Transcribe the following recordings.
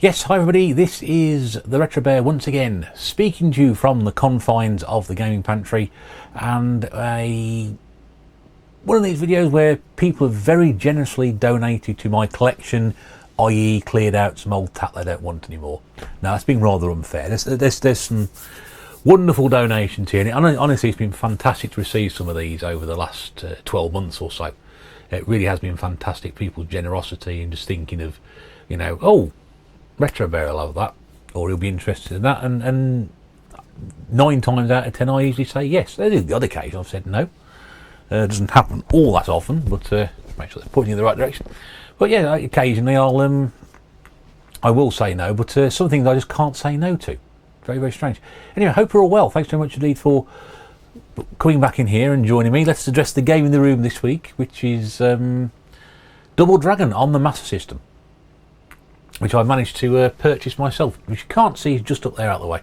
Yes, hi everybody, this is the Retro Bear once again, speaking to you from the confines of the gaming pantry, and one of these videos where people have very generously donated to my collection, i.e. cleared out some old tat they don't want anymore. Now that's been rather unfair. There's some wonderful donations here, and honestly it's been fantastic to receive some of these over the last 12 months or so. It really has been fantastic, people's generosity and just thinking of, you know, oh, Retro Bear will love that, or he'll be interested in that, and 9 times out of 10 I usually say yes. There's the other occasion I've said no. It doesn't happen all that often, but make sure they're pointing in the right direction. But yeah, occasionally I will say no, but some things I just can't say no to. Very, very strange. Anyway, I hope you're all well. Thanks very much indeed for coming back in here and joining me. Let's address the game in the room this week, which is Double Dragon on the Master System, which I managed to purchase myself, which you can't see just up there out of the way.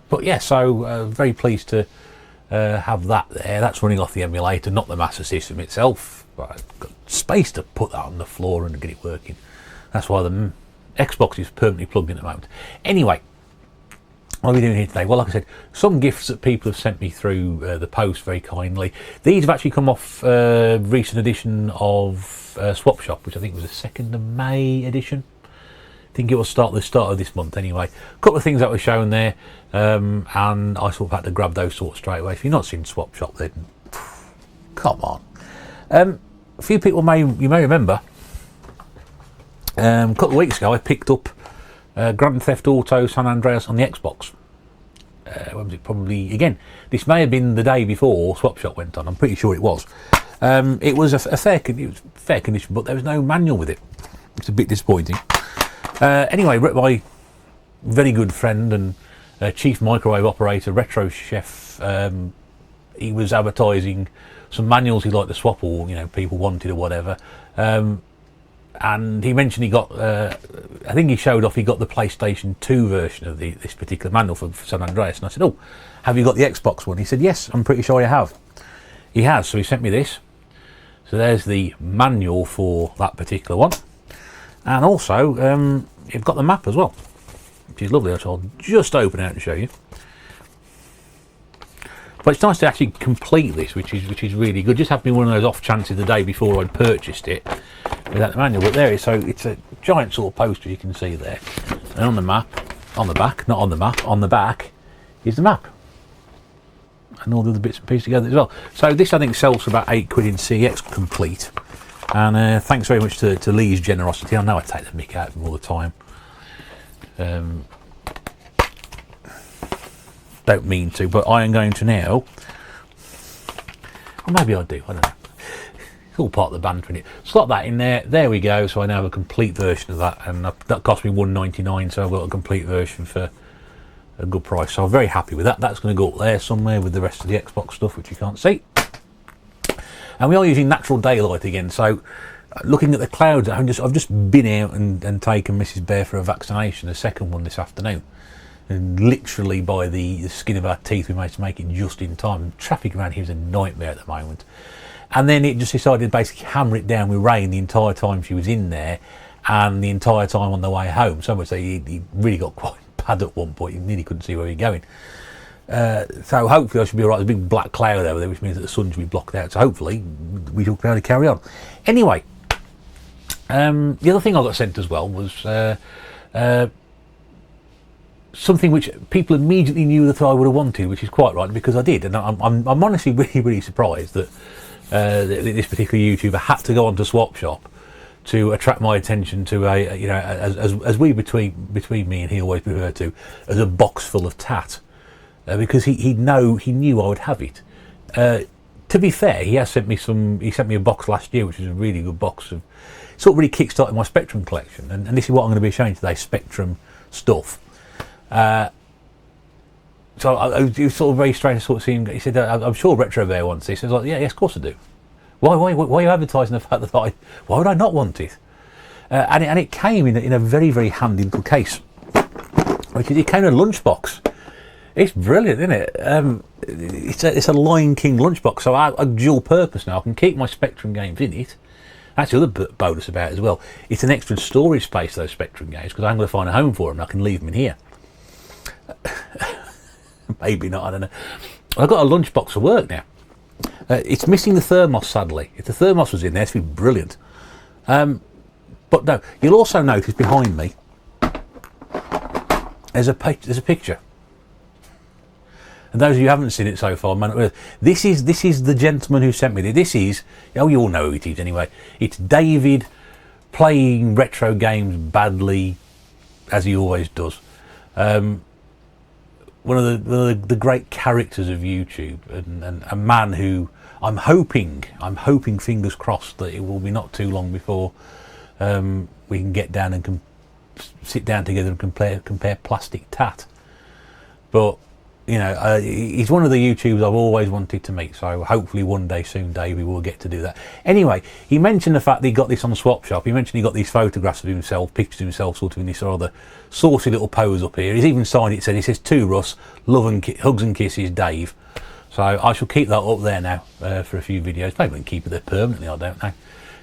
But yeah, so very pleased to have that there. That's running off the emulator, not the Master System itself. But I've got space to put that on the floor and get it working. That's why the Xbox is permanently plugged in at the moment. Anyway, what are we doing here today? Well, like I said, some gifts that people have sent me through the post very kindly. These have actually come off recent edition of Swap Shop, which I think was the 2nd of May edition. I think it will start the start of this month anyway. A couple of things that were shown there, and I sort of had to grab those sorts straight away. If you've not seen Swap Shop, then come on. A few people you may remember, a couple of weeks ago I picked up Grand Theft Auto San Andreas on the Xbox. When was it? Probably, again, this may have been the day before Swap Shop went on. I'm pretty sure it was. It was a fair condition, but there was no manual with it. It's a bit disappointing. Anyway, my very good friend and chief microwave operator, Retro Chef, he was advertising some manuals he'd like to swap, or people wanted or whatever. And he mentioned he got, I think he showed off he got the PlayStation 2 version of this particular manual for San Andreas. And I said, oh, have you got the Xbox one? He said, yes, I'm pretty sure I have. He has, so he sent me this. So there's the manual for that particular one. And also, you've got the map as well, which is lovely. I'll just open it out and show you. But it's nice to actually complete this, which is really good. Just happened to be one of those off chances the day before I'd purchased it without the manual. But there it is. So it's a giant sort of poster you can see there. And on the map, on the back, not on the map, on the back is the map. And all the other bits and pieces together as well. So this I think sells for about £8 in CX complete. And thanks very much to Lee's generosity. I know I take the mick out of him all the time. Don't mean to, but I am going to now, or maybe I do, I don't know. It's all part of the banter, isn't it? Slot that in there. There we go. So I now have a complete version of that, and that cost me £1.99. So I've got a complete version for a good price. So I'm very happy with that. That's going to go up there somewhere with the rest of the Xbox stuff, which you can't see. And we are using natural daylight again. So looking at the clouds, I've just been out and taken Mrs. Bear for a vaccination, a second one this afternoon. And literally by the skin of our teeth we managed to make it just in time. Traffic around here is a nightmare at the moment. And then it just decided to basically hammer it down with rain the entire time she was in there, and the entire time on the way home. So much that he really got quite bad at one point. He nearly couldn't see where he was going. So hopefully I should be alright. There's a big black cloud over there, which means that the sun should be blocked out. So hopefully we should be able to carry on. Anyway, the other thing I got sent as well was something which people immediately knew that I would have wanted, which is quite right, because I did. And I'm honestly really, really surprised that this particular YouTuber had to go onto Swap Shop to attract my attention to as we between me and he always refer to as a box full of tat, because he knew I would have it. To be fair, he sent me a box last year, which was a really good box of, sort of really kick-started my Spectrum collection, and this is what I'm going to be showing today, Spectrum stuff. So it was sort of very strange to sort of see him. He said, I'm sure Retro Bear wants this. I was like, yeah, yes, of course I do. Why are you advertising the fact that why would I not want it? And it came in a very, very handy little case, which it came in a lunchbox. It's brilliant, isn't it? It's a Lion King lunchbox, so I dual purpose now. I can keep my Spectrum games in it, That's the other bonus about it as well. It's an extra storage space, those Spectrum games, because I'm going to find a home for them and I can leave them in here. Maybe not, I don't know. I've got a lunchbox for work now. It's missing the thermos, sadly. If the thermos was in there, it'd be brilliant. But no, you'll also notice behind me, there's a picture. And those of you who haven't seen it so far, this is the gentleman who sent me this. This is, oh, you all know who it is anyway. It's David playing retro games badly, as he always does. One of the great characters of YouTube, and a man who I'm hoping, fingers crossed, that it will be not too long before we can get down and sit down together and compare plastic tat. But you know, he's one of the YouTubers I've always wanted to meet, so hopefully one day soon, Davey, will get to do that. Anyway, he mentioned the fact that he got this on Swap Shop. He mentioned he got these photographs of himself, pictures of himself, sort of in this rather saucy little pose up here. He's even signed it, he says, to Russ, love and hugs and kisses, Dave. So I shall keep that up there now for a few videos. Maybe we can keep it there permanently, I don't know.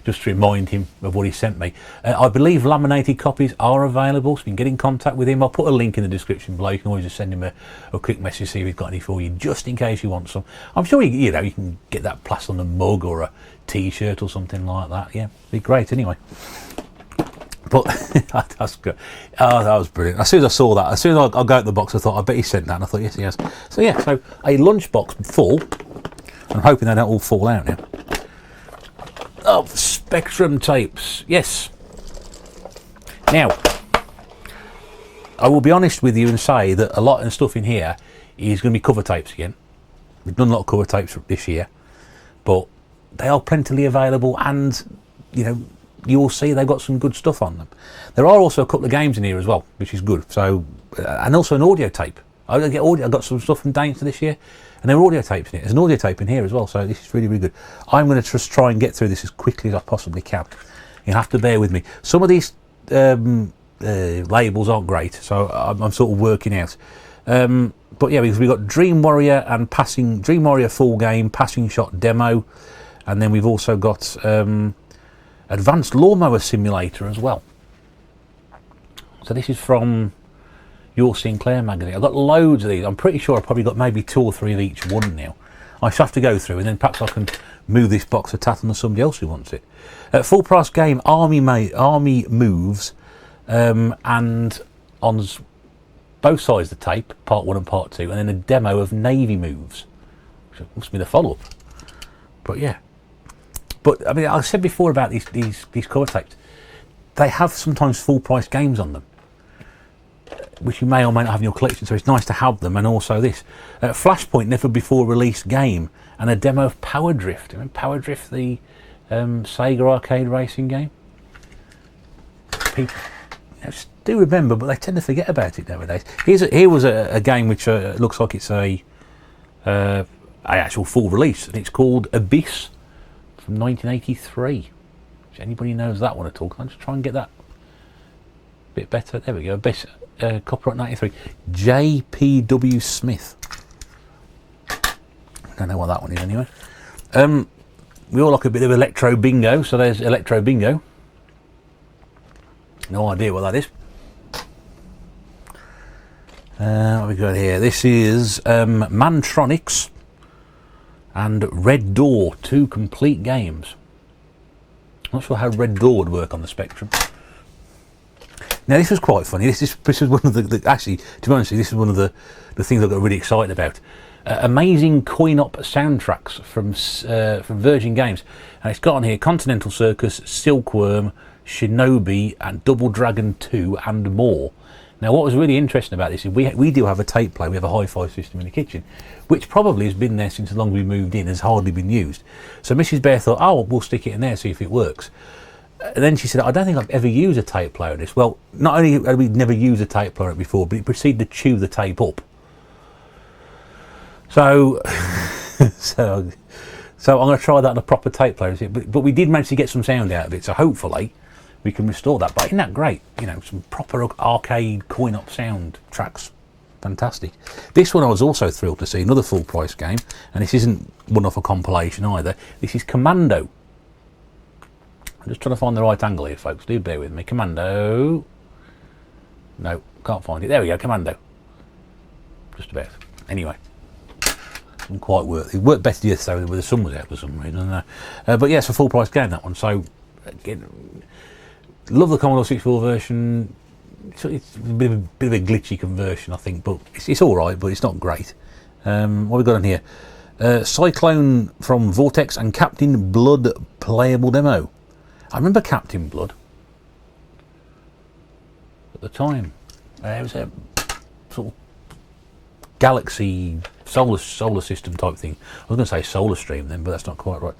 Just to remind him of what he sent me. I believe laminated copies are available, so you can get in contact with him. I'll put a link in the description below. You can always just send him a quick message, see if he's got any for you, just in case you want some. I'm sure you can get that plastered on a mug or a t-shirt or something like that. Yeah, be great anyway. But that's good. Oh, that was brilliant. As soon as I saw that, as soon as I got out the box, I thought, I bet he sent that. And I thought, yes, he has. So yeah, so a lunchbox full. I'm hoping they don't all fall out now. Of Spectrum tapes, yes. Now, I will be honest with you and say that a lot of stuff in here is going to be cover tapes again. We've done a lot of cover tapes this year, but they are plentifully available, and you know, you will see they've got some good stuff on them. There are also a couple of games in here as well, which is good. So, and also an audio tape. I got some stuff from Danes this year, and there are audio tapes in it. There's an audio tape in here as well, so this is really, really good. I'm going to just try and get through this as quickly as I possibly can. You have to bear with me. Some of these labels aren't great, so I'm sort of working out. But yeah, because we've got Dream Warrior and Dream Warrior full game, Passing Shot demo, and then we've also got Advanced Lawnmower Simulator as well. So this is from Your Sinclair magazine. I've got loads of these. I'm pretty sure I've probably got maybe 2 or 3 of each one now. I shall have to go through, and then perhaps I can move this box of tat on to somebody else who wants it. Full price game, Army Moves, and on both sides of the tape, part 1 and part 2, and then a demo of Navy Moves, which must be the follow-up. But yeah. But I mean, I said before about these cover tapes, they have sometimes full price games on them, which you may or may not have in your collection, so it's nice to have them. And also this Flashpoint never before released game, and a demo of Power Drift. Remember Power Drift, the Sega arcade racing game? People do remember, but they tend to forget about it nowadays. Here was a game which looks like it's a actual full release, and it's called Abyss from 1983. If anybody knows that one at all, can I just try and get that a bit better? There we go. Abyss. Copyright 93, J.P.W. Smith. I don't know what that one is anyway. We all like a bit of electro bingo, so there's electro bingo. No idea what that is. What have we got here? This is Mantronics and Red Door, 2 complete games. Not sure how Red Door would work on the Spectrum. Now this was quite funny. This is one of the actually, to be honest, this is one of the things I got really excited about. Amazing coin-op soundtracks from Virgin Games, and it's got on here Continental Circus, Silkworm, Shinobi, and Double Dragon 2, and more. Now, what was really interesting about this is we do have a tape player. We have a hi-fi system in the kitchen, which probably has been there since as long as we moved in, has hardly been used. So Mrs. Bear thought, oh, we'll stick it in there, see if it works. And then she said, I don't think I've ever used a tape player in this. Well, not only had we never used a tape player before, but it proceeded to chew the tape up. So, so I'm going to try that on a proper tape player. But we did manage to get some sound out of it, so hopefully we can restore that. But isn't that great? You know, some proper arcade coin-op sound tracks. Fantastic. This one I was also thrilled to see, another full price game, and this isn't one off a compilation either. This is Commando. I'm just trying to find the right angle here, folks. Do bear with me. Commando. No, can't find it. There we go, Commando. Just about. Anyway. Didn't quite work. It worked better yesterday when the sun was out for some reason. But yeah, it's a full price game, that one. So, again, love the Commodore 64 version. It's a bit of a glitchy conversion, I think, but it's alright, but it's not great. What have we got on here? Cyclone from Vortex and Captain Blood playable demo. I remember Captain Blood at the time. It was a sort of galaxy solar system type thing. I was going to say Solar Stream then, but that's not quite right.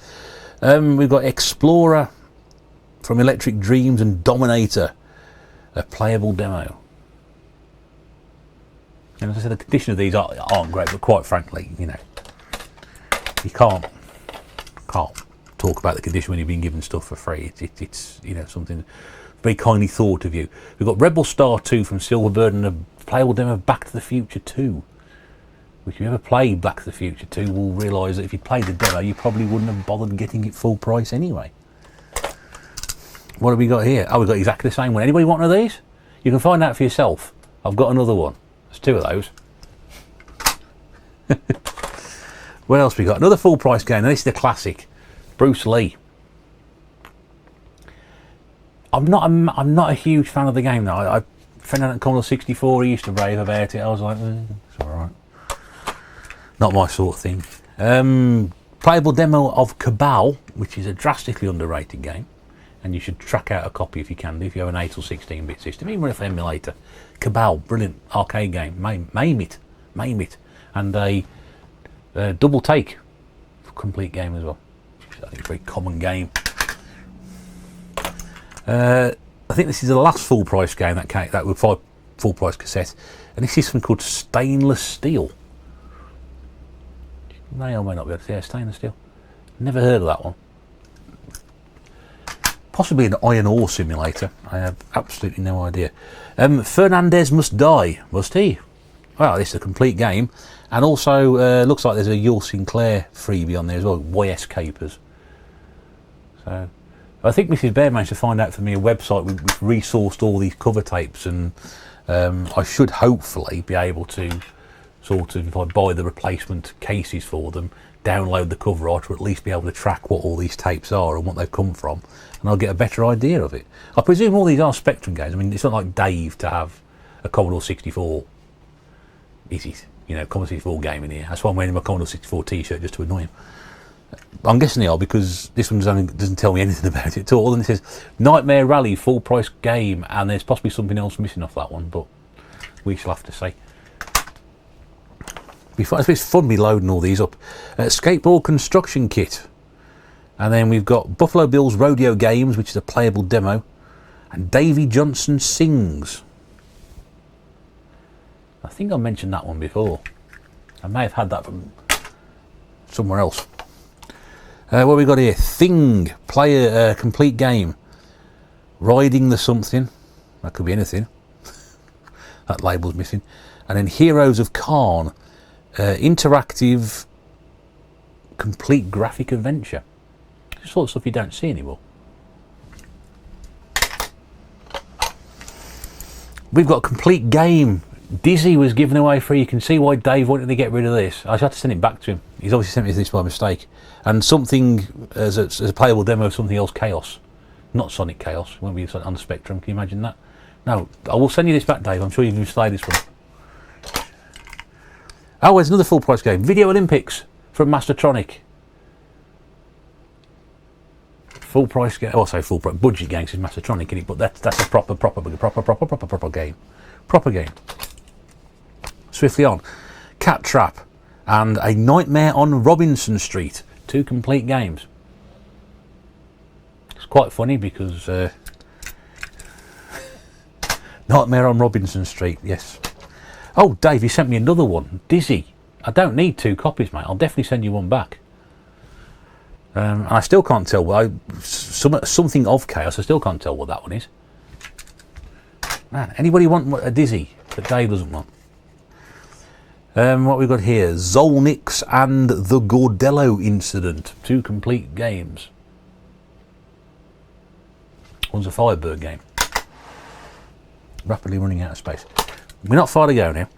We've got Explorer from Electric Dreams and Dominator, a playable demo. And as I said, the condition of these aren't great, but quite frankly, you know, you can't talk about the condition when you've been given stuff for free. It's you know, something very kindly thought of you. We've got Rebel Star 2 from Silverbird and a playable demo of Back to the Future 2. Which, if you ever played Back to the Future 2, will realise that if you played the demo, you probably wouldn't have bothered getting it full price anyway. What have we got here? Oh, we've got exactly the same one. Anybody want one of these? You can find out for yourself. I've got another one. There's two of those. What else we got? Another full price game. Now, this is the classic. Bruce Lee. I'm not a huge fan of the game now. I found out at Commodore 64, he used to rave about it. I was like, it's alright. Not my sort of thing. Playable demo of Cabal, which is a drastically underrated game. And you should track out a copy if you can, if you have an 8 or 16-bit system, even with an emulator. Cabal, brilliant arcade game. Maim it. And a double take complete game as well. I think it's a very common game. I think this is the last full price game that with 5 full price cassettes, and this is something called Stainless Steel. You may or may not be able to see Stainless Steel. Never heard of that one. Possibly an iron ore simulator. I have absolutely no idea. Fernandez Must Die, must he? Well, this is a complete game, and also looks like there's a Yul Sinclair freebie on there as well. YS Capers. So I think Mrs. Bear managed to find out for me a website which resourced all these cover tapes, and I should hopefully be able to sort of, if I buy the replacement cases for them, download the cover art, or at least be able to track what all these tapes are and what they've come from, and I'll get a better idea of it. I presume all these are Spectrum games. I mean, it's not like Dave to have a Commodore 64. Is it? You know, Commodore 64 game in here. That's why I'm wearing my Commodore 64 t-shirt, just to annoy him. I'm guessing they are, because this one doesn't tell me anything about it at all. And it says Nightmare Rally full price game, and there's possibly something else missing off that one, but we shall have to see. It's fun me loading all these up. Skateboard construction kit, and then we've got Buffalo Bill's Rodeo Games, which is a playable demo, and Davy Johnson Sings. I think I mentioned that one before. I may have had that from somewhere else. What have we got here? Thing, player complete game, Riding the Something. That could be anything. That label's missing. And then Heroes of Karn, interactive, complete graphic adventure. It's the sort of stuff you don't see anymore. We've got a complete game. Dizzy was given away free. You can see why Dave wanted to get rid of this. I had to send it back to him. He's obviously sent me this by mistake. And something as a playable demo of something else, Chaos. Not Sonic Chaos. It won't be on the Spectrum. Can you imagine that? No, I will send you this back, Dave. I'm sure you can slide this one. Oh, there's another full price game. Video Olympics from Mastertronic. Full price game. Oh, I say full price. Budget game, because Mastertronic in it, but that's a proper game. Proper game. Swiftly on. Cat Trap and A Nightmare on Robinson Street. 2 complete games. It's quite funny because Nightmare on Robinson Street, yes. Oh, Dave, you sent me another one. Dizzy. I don't need 2 copies, mate. I'll definitely send you one back. And I still can't tell. Something of Chaos. I still can't tell what that one is. Man, anybody want a Dizzy that Dave doesn't want? What we've got here, Zolnix and the Gordello Incident, 2 complete games. One's a Firebird game. Rapidly running out of space. We're not far to go now.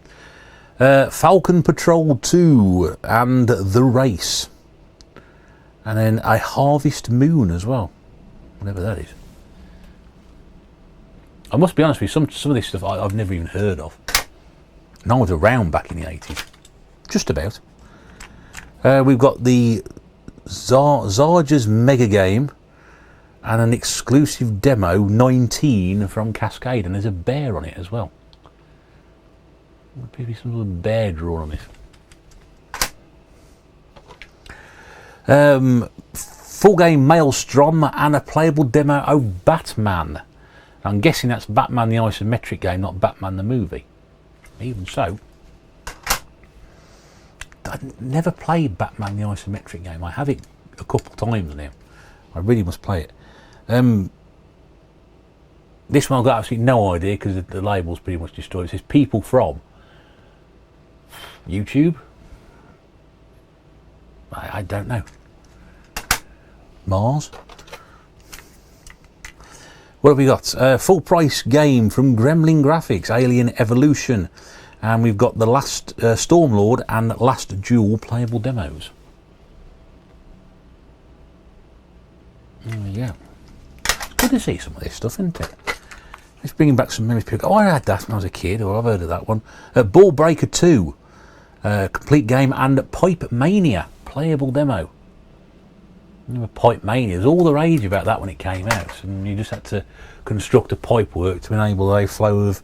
Falcon Patrol 2 and The Race. And then a Harvest Moon as well. Whatever that is. I must be honest with you, some of this stuff I've never even heard of. And I was around back in the 80s. Just about. We've got the Zarja's Mega Game and an exclusive demo 19 from Cascade, and there's a bear on it as well. Maybe some sort of bear drawn on it. Full game Maelstrom and a playable demo of Batman. I'm guessing that's Batman the isometric game, not Batman the movie. Even so, I've never played Batman the isometric game. I have it a couple times now. I really must play it. This one I've got absolutely no idea because the label's pretty much destroyed. It says people from YouTube. I don't know. Mars. What have we got? Full price game from Gremlin Graphics, Alien Evolution. And we've got the last Stormlord and Last Duel playable demos. There we go. Good to see some of this stuff, isn't it? It's bringing back some memories. Oh, I had that when I was a kid, or I've heard of that one. Ball Breaker 2, complete game, and Pipe Mania playable demo. Remember Pipe Mania? There was all the rage about that when it came out, and you just had to construct a pipe work to enable a flow of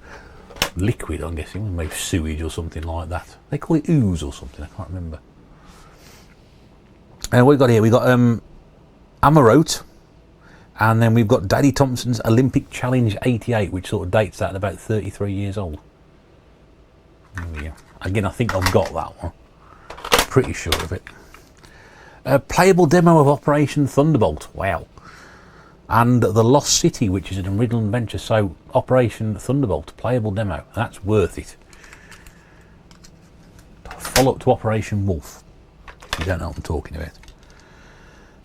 liquid, I'm guessing, maybe sewage or something like that. They call it ooze or something, I can't remember. What we've got here, we've got Amarote, and then we've got Daddy Thompson's Olympic Challenge 88, which sort of dates that at about 33 years old. There we go. Again, I think I've got that one. Pretty sure of it. A playable demo of Operation Thunderbolt. Wow. And The Lost City, which is an original adventure. So, Operation Thunderbolt, playable demo. That's worth it. Follow up to Operation Wolf. If you don't know what I'm talking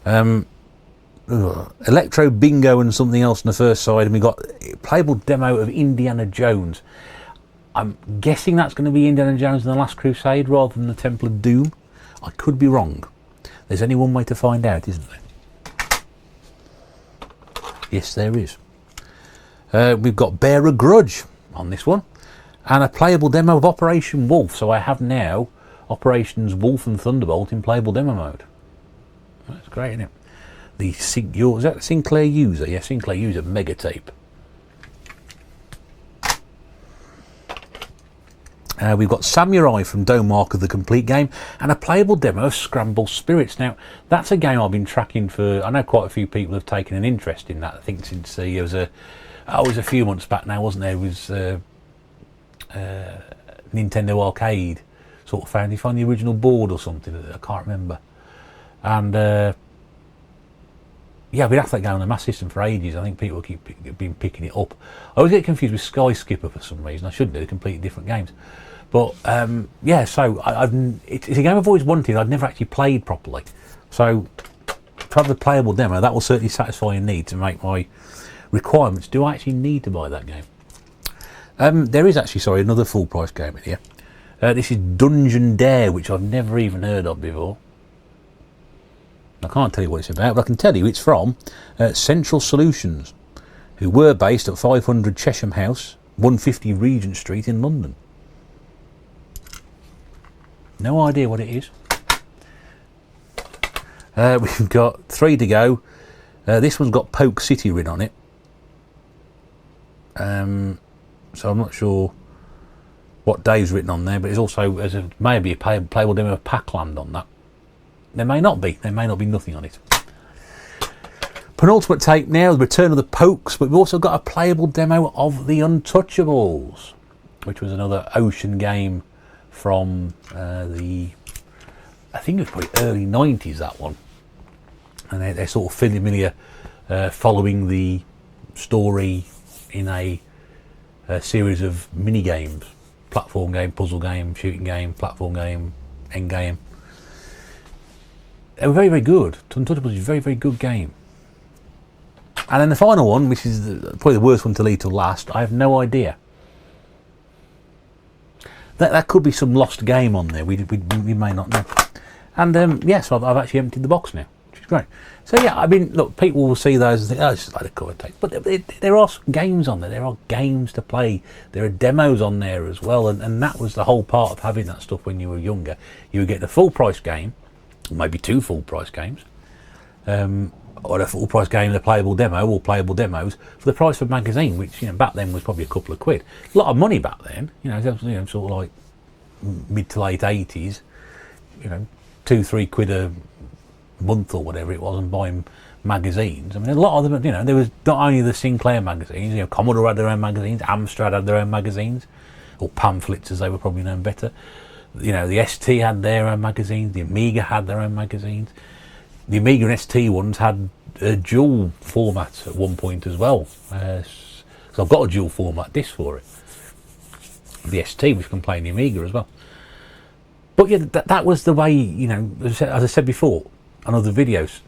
about. Electro Bingo and something else on the first side. And we've got a playable demo of Indiana Jones. I'm guessing that's going to be Indiana Jones and the Last Crusade rather than the Temple of Doom. I could be wrong. There's only one way to find out, isn't there? Yes, there is. We've got Bear a Grudge on this one. And a playable demo of Operation Wolf. So I have now Operations Wolf and Thunderbolt in playable demo mode. That's great, isn't it? Is that the Sinclair User? Yeah, Sinclair User Mega Tape. We've got Samurai from Domark of the complete game and a playable demo of Scramble Spirits. Now, that's a game I've been tracking for, I know quite a few people have taken an interest in that. I think since it was a few months back now, wasn't there? It was Nintendo Arcade sort of found. You find the original board or something, I can't remember. And yeah, we'd have that game on the Mass System for ages. I think people keep been picking it up. I always get confused with Sky Skipper for some reason. I shouldn't do, they're completely different games. But yeah, so it's a game I've always wanted. I'd never actually played properly. So to have the playable demo, that will certainly satisfy a need to make my requirements. Do I actually need to buy that game? There is actually, another full price game in here. This is Dungeon Dare, which I've never even heard of before. I can't tell you what it's about, but I can tell you it's from Central Solutions, who were based at 500 Chesham House, 150 Regent Street in London. No idea what it is. We've got 3 to go. This one's got Poke City written on it. So I'm not sure what Dave's written on there, but it's also maybe a playable demo of Pac-Land on that. There may not be. There may not be nothing on it. Penultimate tape now, the return of the Pokes, but we've also got a playable demo of the Untouchables, which was another Ocean game from I think it was probably early 90s, that one. And they're sort of familiar following the story in a series of mini games. Platform game, puzzle game, shooting game, platform game, end game. They were very, very good. Untouchables is a very, very good game. And then the final one, which is probably the worst one to leave till last, I have no idea. That could be some lost game on there. We may not know. And yes, I've actually emptied the box now, which is great. So yeah, I mean, look, people will see those and think, oh, it's just like a cover tape. But there are some games on there. There are games to play. There are demos on there as well. And that was the whole part of having that stuff when you were younger. You would get the full price game, or maybe 2 full price games, or a full price game and a playable demo, or playable demos for the price of a magazine, which, you know, back then was probably a couple of quid. A lot of money back then, you know, sort of like mid to late 80s, you know, 2-3 quid a month or whatever it was, and buying magazines. I mean, a lot of them, you know, there was not only the Sinclair magazines, you know, Commodore had their own magazines, Amstrad had their own magazines, or pamphlets as they were probably known better. You know, the ST had their own magazines, the Amiga had their own magazines. The Amiga and ST ones had a dual format at one point as well. So I've got a dual format disc for it. The ST, which can play in the Amiga as well. But yeah, that was the way, you know, as I said before on other videos,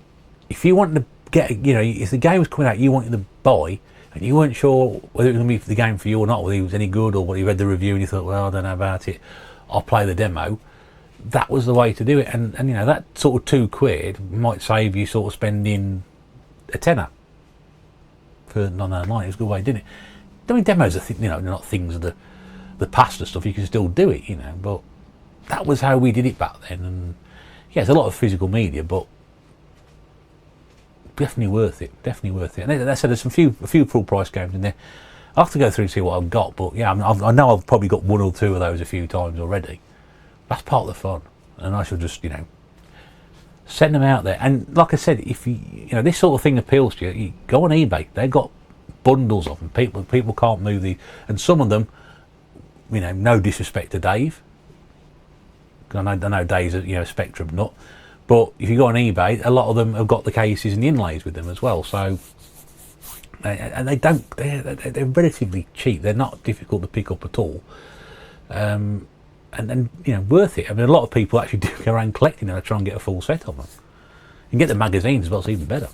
if you wanted to get, you know, if the game was coming out you wanted to buy, and you weren't sure whether it was going to be the game for you or not, whether it was any good, or whether you read the review and you thought, well, I don't know about it, I'll play the demo, that was the way to do it. And you know, that sort of 2 quid might save you sort of spending a tenner for non-online. It was a good way, didn't it? I mean, demos are, you know, they're not things of the past and stuff. You can still do it, you know, but that was how we did it back then. And yeah, it's a lot of physical media, but definitely worth it. Definitely worth it. And as I said, there's a few full price games in there. I'll have to go through and see what I've got, but yeah, I know I've probably got 1 or 2 of those a few times already. That's part of the fun, and I shall just, you know, send them out there. And like I said, if you know, this sort of thing appeals to you, you go on eBay. They've got bundles of them. People can't move and some of them, you know, no disrespect to Dave, I know Dave's a, you know, Spectrum nut, but if you go on eBay, a lot of them have got the cases and the inlays with them as well. So, and they're relatively cheap. They're not difficult to pick up at all, and you know, worth it. I mean, a lot of people actually do go around collecting them and try and get a full set of them. You can get the magazines as well, it's even better.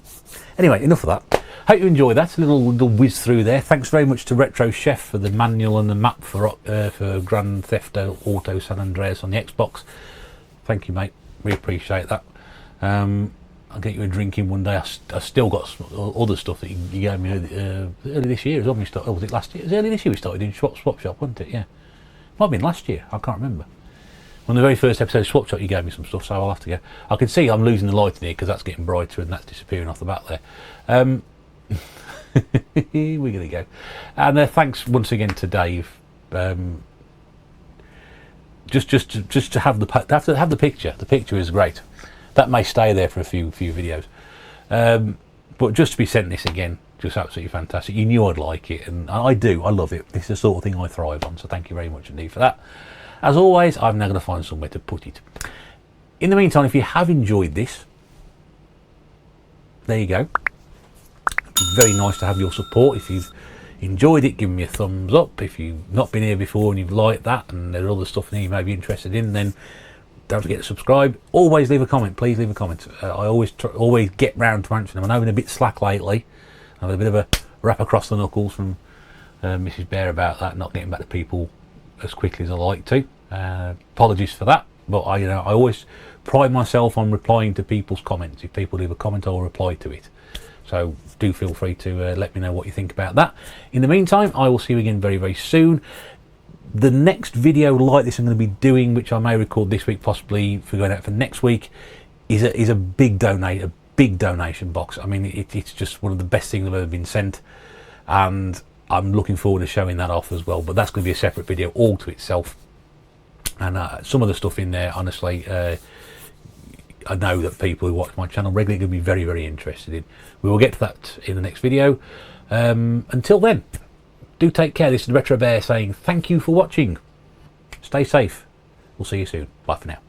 Anyway, enough of that. Hope you enjoyed that. A little whiz through there. Thanks very much to Retro Chef for the manual and the map for Grand Theft Auto San Andreas on the Xbox. Thank you, mate. We appreciate that. I'll get you a drink in one day. I still got other stuff that you gave me early this year. Was it last year? It was early this year we started doing Swap Shop, wasn't it? Yeah. Might have been last year. I can't remember. On the very first episode of Swap Shop, you gave me some stuff, so I'll have to go. I can see I'm losing the light in here because that's getting brighter and that's disappearing off the back there. We're going to go. And thanks once again to Dave. Just to have the picture. The picture is great. That may stay there for a few videos. But just to be sent this again, just absolutely fantastic. You knew I'd like it, and I do. I love it. This is the sort of thing I thrive on. So thank you very much indeed for that. As always, I'm now going to find somewhere to put it. In the meantime, if you have enjoyed this, there you go. It'd be very nice to have your support. If you've enjoyed it, give me a thumbs up. If you've not been here before and you've liked that and there's other stuff that you may be interested in, then don't forget to subscribe. Always leave a comment. Please leave a comment. I always get round to answering them. I'm having a bit slack lately. I've had a bit of a rap across the knuckles from Mrs. Bear about that, not getting back to people as quickly as I like to. Apologies for that, but I always pride myself on replying to people's comments. If people leave a comment, I'll reply to it. So do feel free to let me know what you think about that. In the meantime, I will see you again very, very soon. The next video like this I'm going to be doing, which I may record this week, possibly for going out for next week, is a big donation box. I mean, it's just one of the best things I've ever been sent, and I'm looking forward to showing that off as well. But that's going to be a separate video all to itself. And some of the stuff in there, honestly, I know that people who watch my channel regularly are going to be very, very interested in. We will get to that in the next video. Until then, do take care. This is the Retro Bear saying thank you for watching. Stay safe. We'll see you soon. Bye for now.